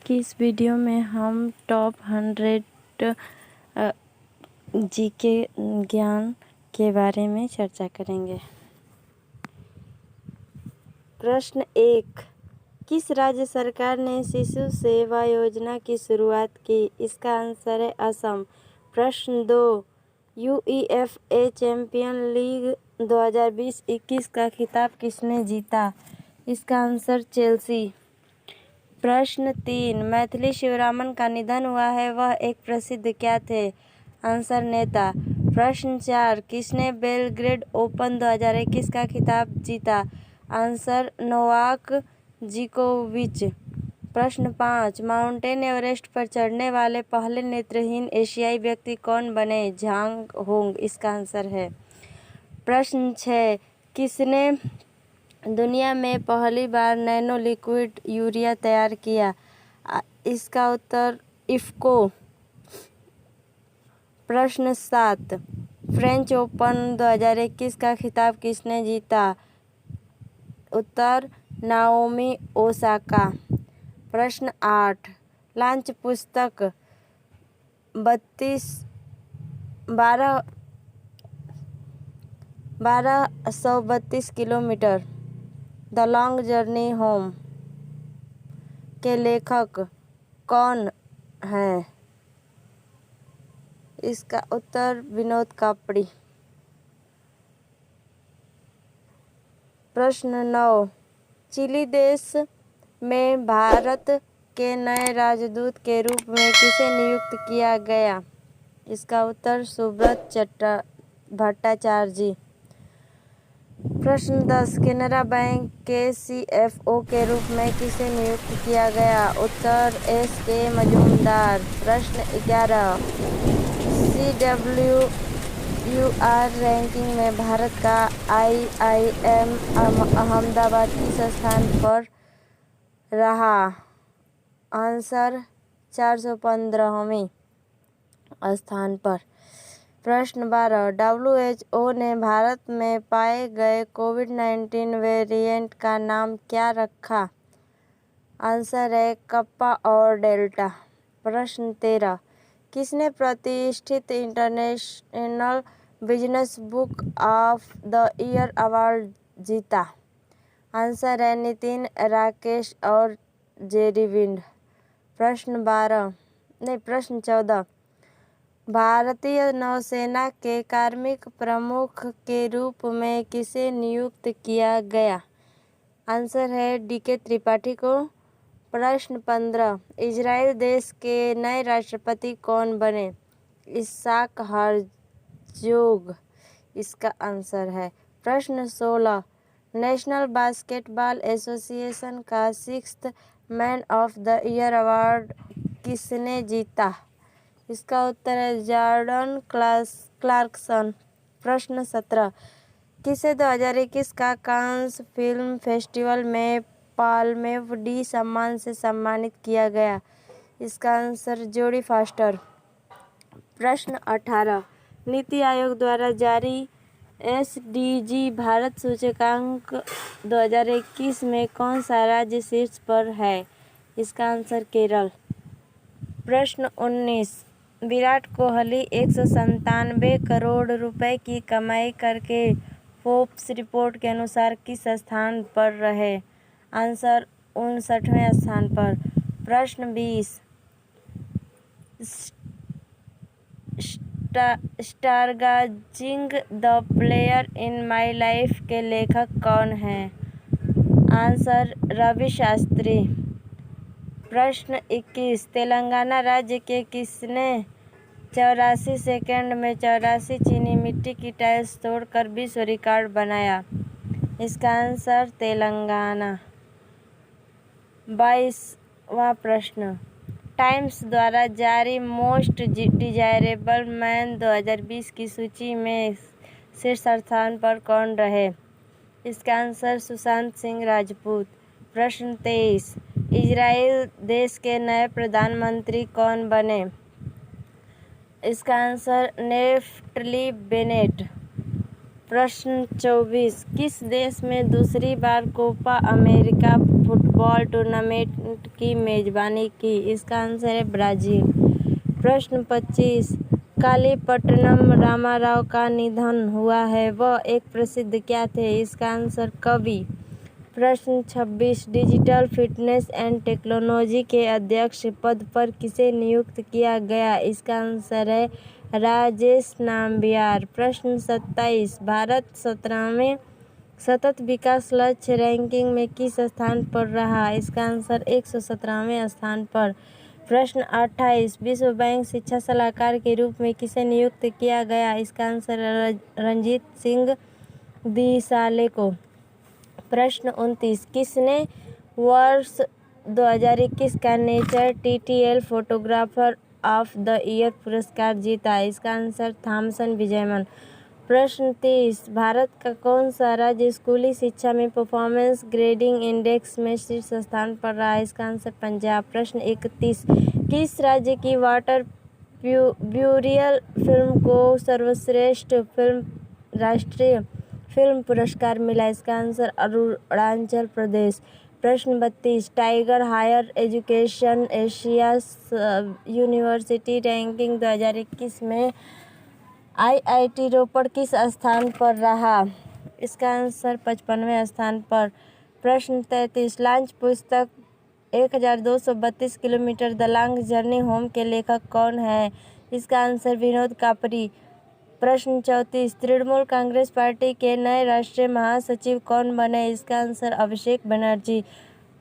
कि इस वीडियो में हम टॉप 100 जीके ज्ञान के बारे में चर्चा करेंगे। प्रश्न 1, किस राज्य सरकार ने शिशु सेवा योजना की शुरुआत की? इसका आंसर है असम। प्रश्न 2, यूईएफए चैंपियन लीग 2020-21 का खिताब किसने जीता? इसका आंसर चेल्सी। प्रश्न 3, मैथिली शिवरामन का निधन हुआ है, वह एक प्रसिद्ध क्या थे? आंसर नेता। प्रश्न 4, किसने बेलग्रेड ओपन 2021 का खिताब जीता? आंसर नोवाक जोकोविच। प्रश्न 5, माउंटेन एवरेस्ट पर चढ़ने वाले पहले नेत्रहीन एशियाई व्यक्ति कौन बने? झांग होंग इसका आंसर है। प्रश्न 6, किसने दुनिया में पहली बार नैनो लिक्विड यूरिया तैयार किया? इसका उत्तर इफ्को। प्रश्न 7, फ्रेंच ओपन 2021 का खिताब किसने जीता? उत्तर नाओमी ओसाका। प्रश्न 8, लॉन्च पुस्तक 1232 kilometre the long journey home के लेखक कौन हैं? इसका उत्तर विनोद कापड़ी। प्रश्न 9, चिली देश में भारत के नए राजदूत के रूप में किसे नियुक्त किया गया? इसका उत्तर सुब्रत भट्टाचार्य जी। प्रश्न 10, केनरा बैंक के सीएफओ के रूप में किसे नियुक्त किया गया? उत्तर एसके मजूमदार। प्रश्न 11, CWUR रैंकिंग में भारत का IIM अहमदाबाद किस स्थान पर रहा? आंसर 415वें स्थान पर। प्रश्न 12, WHO ने भारत में पाए गए कोविड-19 वेरिएंट का नाम क्या रखा? आंसर है कप्पा और डेल्टा। प्रश्न 13, किसने प्रतिष्ठित international business book of the year award जीता? आंसर है नितिन राकेश और जेरी विंड। प्रश्न 14, भारतीय नौसेना के कार्मिक प्रमुख के रूप में किसे नियुक्त किया गया? आंसर है डीके त्रिपाठी को। प्रश्न 15, इजराइल देश के नए राष्ट्रपति कौन बने? इसाक हर्जोग इसका आंसर है। प्रश्न 16, नेशनल बास्केटबॉल एसोसिएशन का 6th man of the year award किसने जीता? इसका उत्तर है जॉर्डन क्लार्कसन। प्रश्न 17, किसे 2021 का कांस फिल्म फेस्टिवल में पाल्मे डी सम्मान से सम्मानित किया गया? इसका आंसर जोडी फास्टर। प्रश्न 18, नीति आयोग द्वारा जारी एसडीजी भारत सूचकांक 2021 में कौन सा राज्य शीर्ष पर है? इसका आंसर केरल। प्रश्न 19, विराट कोहली 197 करोड़ रुपए की कमाई करके फोर्ब्स रिपोर्ट के अनुसार किस स्थान पर रहे? आंसर 59वें स्थान पर। प्रश्न 20, stargazing the player in my life के लेखक कौन हैं? आंसर रवि शास्त्री। प्रश्न 21, तेलंगाना राज्य के किसने 84 सेकंड में 84 चीनी मिट्टी की टाइल्स तोड़कर विश्व रिकॉर्ड बनाया? इसका आंसर तेलंगाना। 22वां प्रश्न, टाइम्स द्वारा जारी मोस्ट डिजायरेबल मैन 2020 की सूची में शीर्ष स्थान पर कौन रहे? इसका आंसर सुशांत सिंह राजपूत। प्रश्न 23, इजराइल देश के नए प्रधानमंत्री कौन बने? इसका आंसर नेफ्टली बेनेट। प्रश्न 24, किस देश में दूसरी बार कोपा अमेरिका फुटबॉल टूर्नामेंट की मेजबानी की? इसका आंसर है ब्राजील। प्रश्न 25, कालीपट्टनम रामाराव का निधन हुआ है, वह एक प्रसिद्ध क्या थे? इसका आंसर कवि। प्रश्न 26, डिजिटल फिटनेस एंड टेक्नोलॉजी के अध्यक्ष पद पर किसे नियुक्त किया गया? इसका आंसर है राजेश नाम्बियार। प्रश्न 27, भारत 17वें सतत विकास लक्ष्य रैंकिंग में किस स्थान पर रहा? इसका आंसर 117वें स्थान पर। प्रश्न 28, विश्व बैंक शिक्षा सलाहकार के रूप में किसे नियुक्त किया गया? इसका आंसर रंजीत सिंह दिसाले को। प्रश्न 29, किसने वर्ष 2021 का nature TTL photographer of the year पुरस्कार जीता? इसका आंसर थॉमसन विजयमन। प्रश्न 30, भारत का कौन सा राज्य स्कूली शिक्षा में परफॉर्मेंस ग्रेडिंग इंडेक्स में शीर्ष स्थान पर रहा? इसका आंसर पंजाब। प्रश्न 31, किस राज्य की वाटर ब्यूरियल फिल्म को सर्वश्रेष्ठ फिल्म राष्ट्रीय फिल्म पुरस्कार मिला? इसका आंसर अरुणाचल प्रदेश। प्रश्न 32, टाइगर higher education Asia university ranking 2021 में आईआईटी रोपड़ किस स्थान पर रहा? इसका आंसर 55वें स्थान पर। प्रश्न 33, लॉन्च पुस्तक 1232 kilometre the long journey home के लेखक कौन है? इसका आंसर विनोद कापरी। प्रश्न 34, तृणमूल कांग्रेस पार्टी के नए राष्ट्रीय महासचिव कौन बने? इसका आंसर अभिषेक बनर्जी।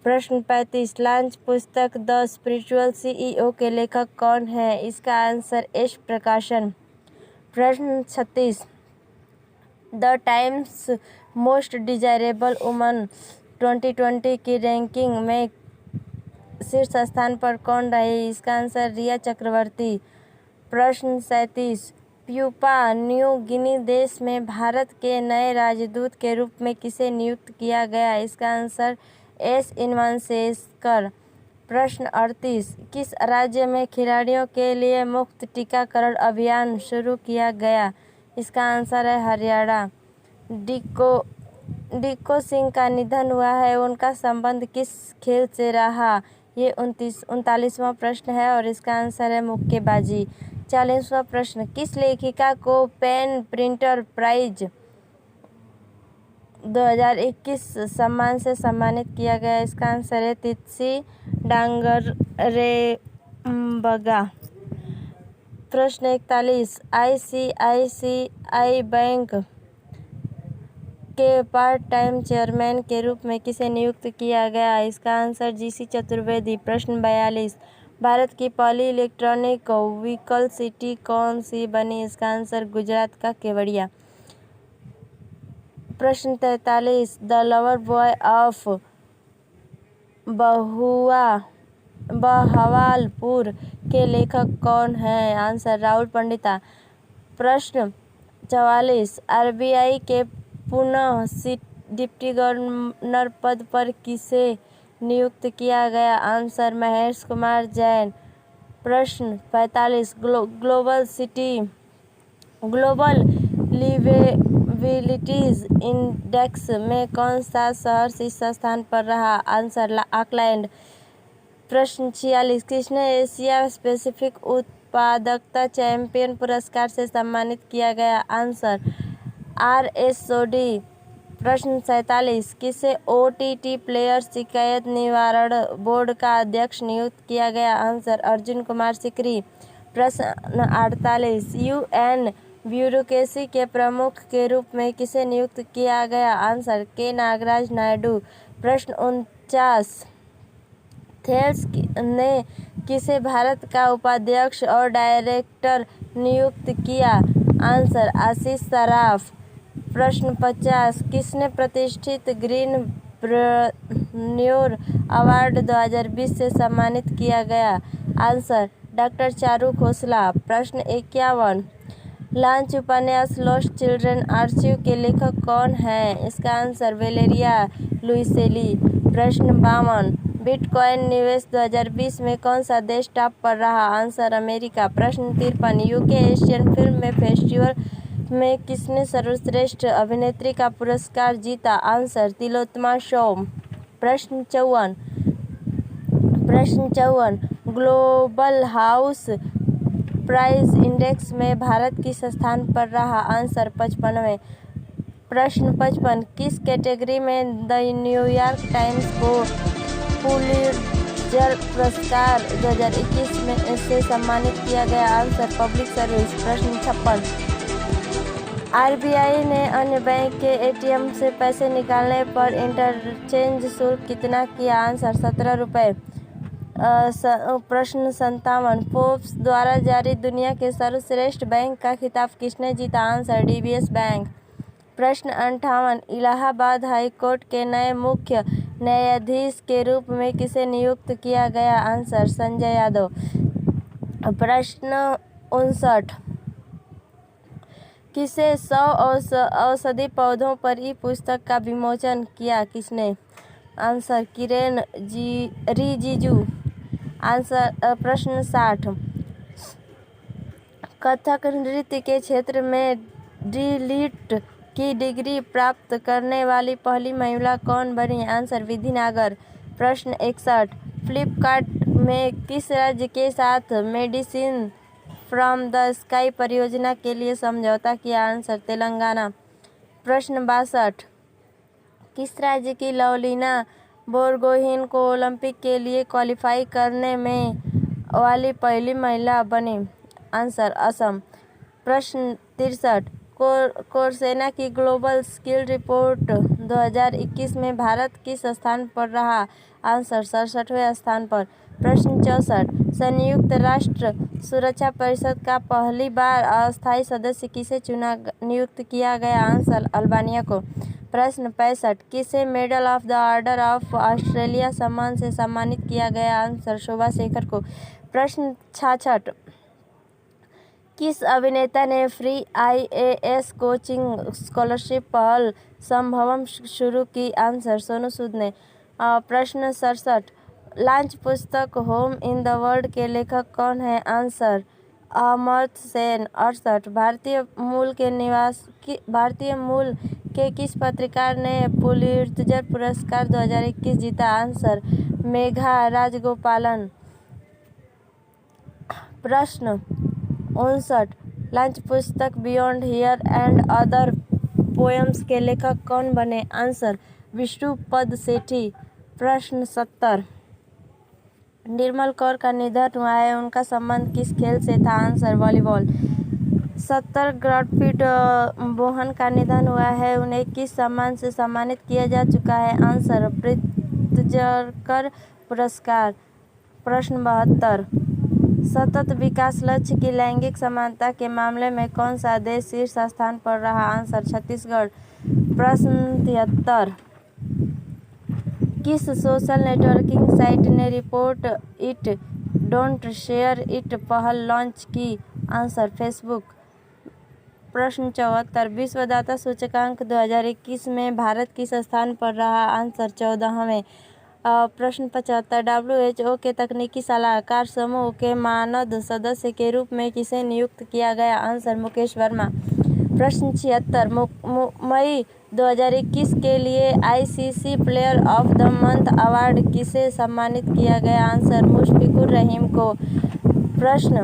प्रश्न 35, लॉन्च पुस्तक द स्पिरिचुअल सीईओ के लेखक कौन है? इसका आंसर एस प्रकाशन। प्रश्न 36, the times most desirable woman 2020 की रैंकिंग में शीर्ष स्थान पर कौन रही? इसका आंसर रिया चक्रवर्ती। प्रश्न 37, प्यूपा न्यू गिनी देश में भारत के नए राजदूत के रूप में किसे नियुक्त किया गया? इसका आंसर एस इनवांसेकर। प्रश्न 38, किस राज्य में खिलाड़ियों के लिए मुफ्त टीकाकरण अभियान शुरू किया गया? इसका आंसर है हरियाणा। डिको सिंह का निधन हुआ है, उनका संबंध किस खेल से रहा? ये 39वां प्रश्न है और इसका आंसर है मुक्केबाजी। 40वां प्रश्न, किस लेखिका को पेन प्रिंटर प्राइज 2021 सम्मान से सम्मानित किया गया? इसका आंसर है तित्सी डांगरेबगा। प्रश्न 41, आईसीआईसीआई बैंक के पार्ट टाइम चेयरमैन के रूप में किसे नियुक्त किया गया? इसका आंसर जीसी चतुर्वेदी। प्रश्न 42, भारत की पहली इलेक्ट्रॉनिक व्हीकल सिटी कौन सी बनी? इसका आंसर गुजरात का केवड़िया। प्रश्न 43, द लवर बॉय ऑफ बहवालपुर के लेखक कौन है? आंसर राहुल पंडिता। प्रश्न 44, आरबीआई के पुनः डिप्टी गवर्नर पद पर किसे नियुक्त किया गया? आंसर महेश कुमार जैन। प्रश्न 45, ग्लोबल लिवेबिलिटीज इंडेक्स में कौन सा शहर शीर्ष स्थान पर रहा? Answer Auckland. प्रश्न 46, किसने एशिया पैसिफिक उत्पादकता चैंपियन पुरस्कार से सम्मानित किया गया? आंसर आरएसओडी। प्रश्न 47, किसे ओटीटी प्लेयर शिकायत निवारण बोर्ड का अध्यक्ष नियुक्त किया गया? आंसर अर्जुन कुमार सिकरी। प्रश्न 48, यूएन ब्यूरोक्रेसी के प्रमुख के रूप में किसे नियुक्त किया गया? आंसर के नागराज नायडू। प्रश्न 49, थेल्स ने किसे भारत का उपाध्यक्ष और डायरेक्टर नियुक्त किया? आंसर आशीष सराफ। प्रश्न 50, किसने प्रतिष्ठित ग्रीन प्रेन्योर अवार्ड 2020 से सम्मानित किया गया? Answer doctor Charu Khosla. प्रश्न 51, लॉन्च उपन्यास लॉस्ट चिल्ड्रन आर्चिव के लेखक कौन है? इसका आंसर वेलेरिया लुइसेली। प्रश्न 52, बिटकॉइन निवेश 2020 में कौन सा देश टॉप पर रहा? Answer America. प्रश्न 53, यूके एशियन फिल्म फेस्टिवल में किसने सर्वश्रेष्ठ अभिनेत्री का पुरस्कार जीता? आंसर तिलोत्तमा शॉ। प्रश्न 54 ग्लोबल हाउस प्राइस इंडेक्स में भारत किस स्थान पर रहा? आंसर 55वें। प्रश्न 55 किस कैटेगरी में द न्यूयॉर्क टाइम्स को पुलित्जर पुरस्कार 2021 में से सम्मानित किया गया? Answer public service. प्रश्न 56 आरबीआई ने अन्य बैंक के एटीएम से पैसे निकालने पर इंटरचेंज शुल्क कितना किया? आंसर 17 रुपये। प्रश्न 57 फोर्ब्स द्वारा जारी दुनिया के सर्वश्रेष्ठ बैंक का खिताब किसने जीता? Answer DBS bank. प्रश्न 58 इलाहाबाद हाई कोर्ट के नए मुख्य न्यायाधीश के रूप में किसे नियुक्त किया गया? आंसर संजय यादव। प्रश्न 59 किसे 100 औषधि पौधों पर ई पुस्तक का विमोचन किया? किसने? आंसर किरेन रिजिजू। आंसर प्रश्न 60 कथक नृत्य के क्षेत्र में डीलिट की डिग्री प्राप्त करने वाली पहली महिला कौन बनी? आंसर विधि नागर। प्रश्न 61 फ्लिपकार्ट में किस राज्य के साथ मेडिसिन फ्रॉम द स्काई परियोजना के लिए समझौता किया? आंसर तेलंगाना। प्रश्न 62 किस राज्य की लवलीना बोरगोहेन को ओलंपिक के लिए क्वालिफाई करने में वाली पहली महिला बनी? आंसर असम। प्रश्न 63 कोर्सेना की ग्लोबल स्किल रिपोर्ट 2021 में भारत किस स्थान पर रहा? आंसर 67वें स्थान पर। प्रश्न 64 संयुक्त राष्ट्र सुरक्षा परिषद का पहली बार अस्थायी सदस्य किसे नियुक्त किया गया? आंसर अल्बानिया को। प्रश्न 65 किसे medal of the order of Australia सम्मान से सम्मानित किया गया? आंसर शोभा शेखर को। प्रश्न 66 किस अभिनेता ने फ्री आईएएस कोचिंग स्कॉलरशिप पहल संभवम शुरू की? आंसर सोनू सूद ने। प्रश्न 67 लॉन्च पुस्तक होम इन द वर्ल्ड के लेखक कौन है? आंसर अमर्त्य सेन। 68 भारतीय मूल के किस पत्रकार ने पुलित्जर पुरस्कार 2021 जीता? आंसर मेघा राजगोपालन। प्रश्न 59 लॉन्च पुस्तक beyond here and other poems के लेखक कौन बने? आंसर विष्णुपद सेठी। प्रश्न 70 निर्मल कौर का निधन हुआ है, उनका संबंध किस खेल से था? Answer volleyball. 70 गॉडफ्रीड बोहन का निधन हुआ है, उन्हें किस सम्मान से सम्मानित किया जा चुका है? आंसर प्रित्जकर पुरस्कार। प्रश्न 72 सतत विकास लक्ष्य की लैंगिक समानता के मामले में कौन सा देश शीर्ष स्थान पर रहा? आंसर छत्तीसगढ़। प्रश्न 73 किस सोशल नेटवर्किंग साइट ने report it don't share it पहल लॉन्च की? Answer Facebook. प्रश्न 74 विश्वदाता सूचकांक 2021 में भारत किस स्थान पर रहा? आंसर 14वें। प्रश्न 75 WHO के तकनीकी सलाहकार समूह के मानद सदस्य के रूप में किसे नियुक्त किया गया? आंसर मुकेश वर्मा। प्रश्न 76 मई 2021 के लिए ICC player of the month award किसे सम्मानित किया गया? आंसर मुशफिकुर रहीम को। प्रश्न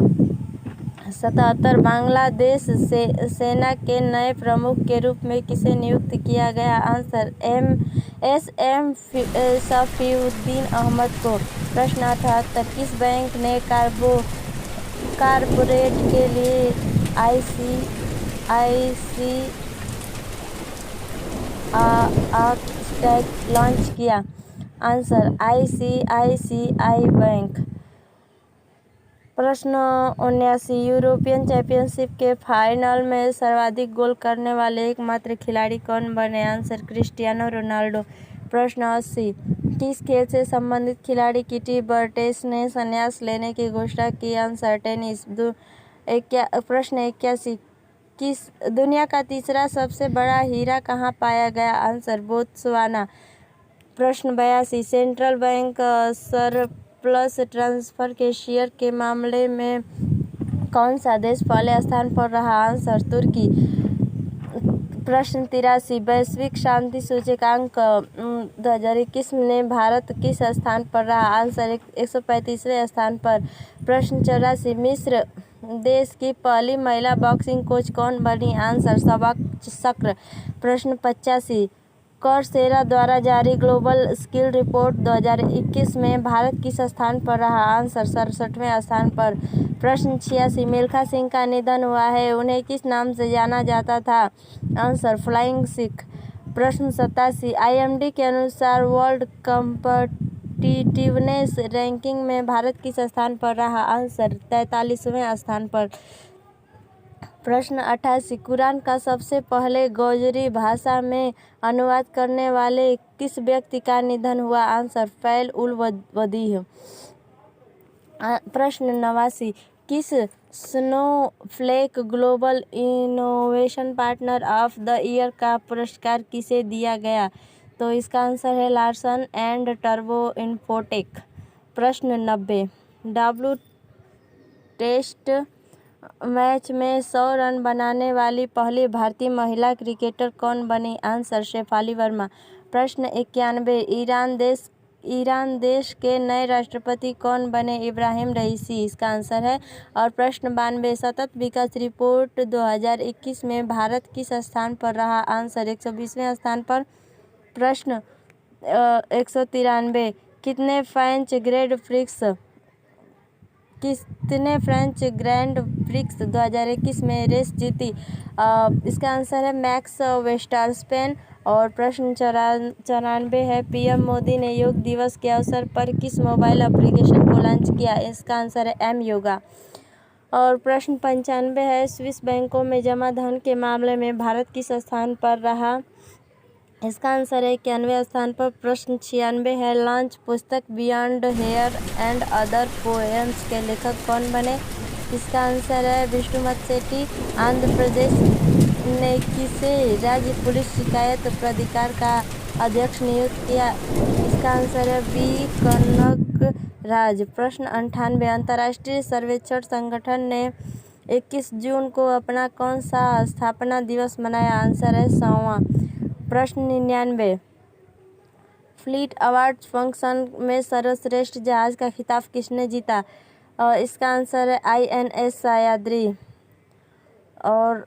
77 बांग्लादेश सेना के नए प्रमुख के रूप में किसे नियुक्त किया गया? आंसर एसएम सफीउद्दीन अहमद को। प्रश्न 78 किस बैंक ने कारपोरेट के लिए स्टैक लॉन्च किया? Answer ICICI bank. प्रश्न 79 यूरोपियन चैंपियनशिप के फाइनल में सर्वाधिक गोल करने वाले एकमात्र खिलाड़ी कौन बने? Answer Cristiano Ronaldo. प्रश्न 80 किस खेल से संबंधित खिलाड़ी किटी बर्टेस ने संन्यास लेने की घोषणा की? Answer tennis. प्रश्न 81 किस दुनिया का तीसरा सबसे बड़ा हीरा कहाँ पाया गया? Answer Botswana. प्रश्न 82 सेंट्रल बैंक सरप्लस ट्रांसफर के शेयर के मामले में कौन सा देश पहले स्थान पर रहा? आंसर तुर्की। प्रश्न 83 वैश्विक शांति सूचकांक 2021 ने भारत किस स्थान पर रहा? आंसर 135वें स्थान पर। प्रश्न 84 मिस्र देश की पहली महिला बॉक्सिंग कोच कौन बनी? आंसर सबक चक्र। प्रश्न 85 कौरसेरा द्वारा जारी ग्लोबल स्किल रिपोर्ट 2021 में भारत किस स्थान पर रहा? आंसर 67वें स्थान पर। प्रश्न 86 मिल्खा सिंह का निधन हुआ है, उन्हें किस नाम से जाना जाता था? Answer flying Sikh. प्रश्न 87 IMD के अनुसार वर्ल्ड कॉम्पिटिटिवनेस रैंकिंग में भारत किस स्थान पर रहा? आंसर 43वें स्थान पर। प्रश्न 88 कुरान का सबसे पहले गोजरी भाषा में अनुवाद करने वाले किस व्यक्ति का निधन हुआ? आंसर फैल उल वदीह। प्रश्न 89 किस Snowflake global innovation partner of the year का पुरस्कार किसे दिया गया? तो इसका आंसर है लार्सन एंड टर्बो इन्फोटेक। प्रश्न 90 डब्ल्यू टेस्ट मैच में 100 रन बनाने वाली पहली भारतीय महिला क्रिकेटर कौन बनी? आंसर शेफाली वर्मा। प्रश्न 91 ईरान देश के नए राष्ट्रपति कौन बने? इब्राहिम रईसी इसका आंसर है। और प्रश्न 92 सतत विकास रिपोर्ट 2021 में भारत किस स्थान पर रहा? आंसर 120वें स्थान पर। प्रश्न 193 कितने फ्रेंच ग्रैंड प्रिक्स 2021 में रेस जीती? इसका आंसर है मैक्स वेस्टरस्पेन। और प्रश्न 94 है पीएम मोदी ने योग दिवस के अवसर पर किस मोबाइल एप्लीकेशन को लॉन्च किया? इसका आंसर है एम योगा। और प्रश्न 95 है स्विस बैंकों में जमा धन के मामले में भारत किस स्थान पर रहा? इसका आंसर है 91वें स्थान पर। प्रश्न 96 है लॉन्च पुस्तक beyond here and other poems के लेखक कौन बने? इसका आंसर है विष्णुमत शेट्टी। आंध्र प्रदेश ने किसे राज्य पुलिस शिकायत प्राधिकार का अध्यक्ष नियुक्त किया? इसका आंसर है बी कनकराज। प्रश्न 98 अंतर्राष्ट्रीय सर्वेक्षण संगठन ने 21 जून को अपना कौन सा स्थापना दिवस मनाया? आंसर है 100वां। प्रश्न 99 फ्लीट अवार्ड फंक्शन में सर्वश्रेष्ठ जहाज का खिताब किसने जीता? इसका आंसर है INS सह्याद्री। और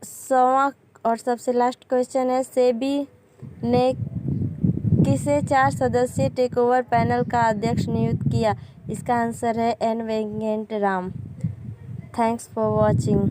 100वां और सबसे लास्ट क्वेश्चन है सेबी ने किसे 4 सदस्यीय टेकओवर पैनल का अध्यक्ष नियुक्त किया? इसका आंसर है N Venkat Ram. Thanks for watching.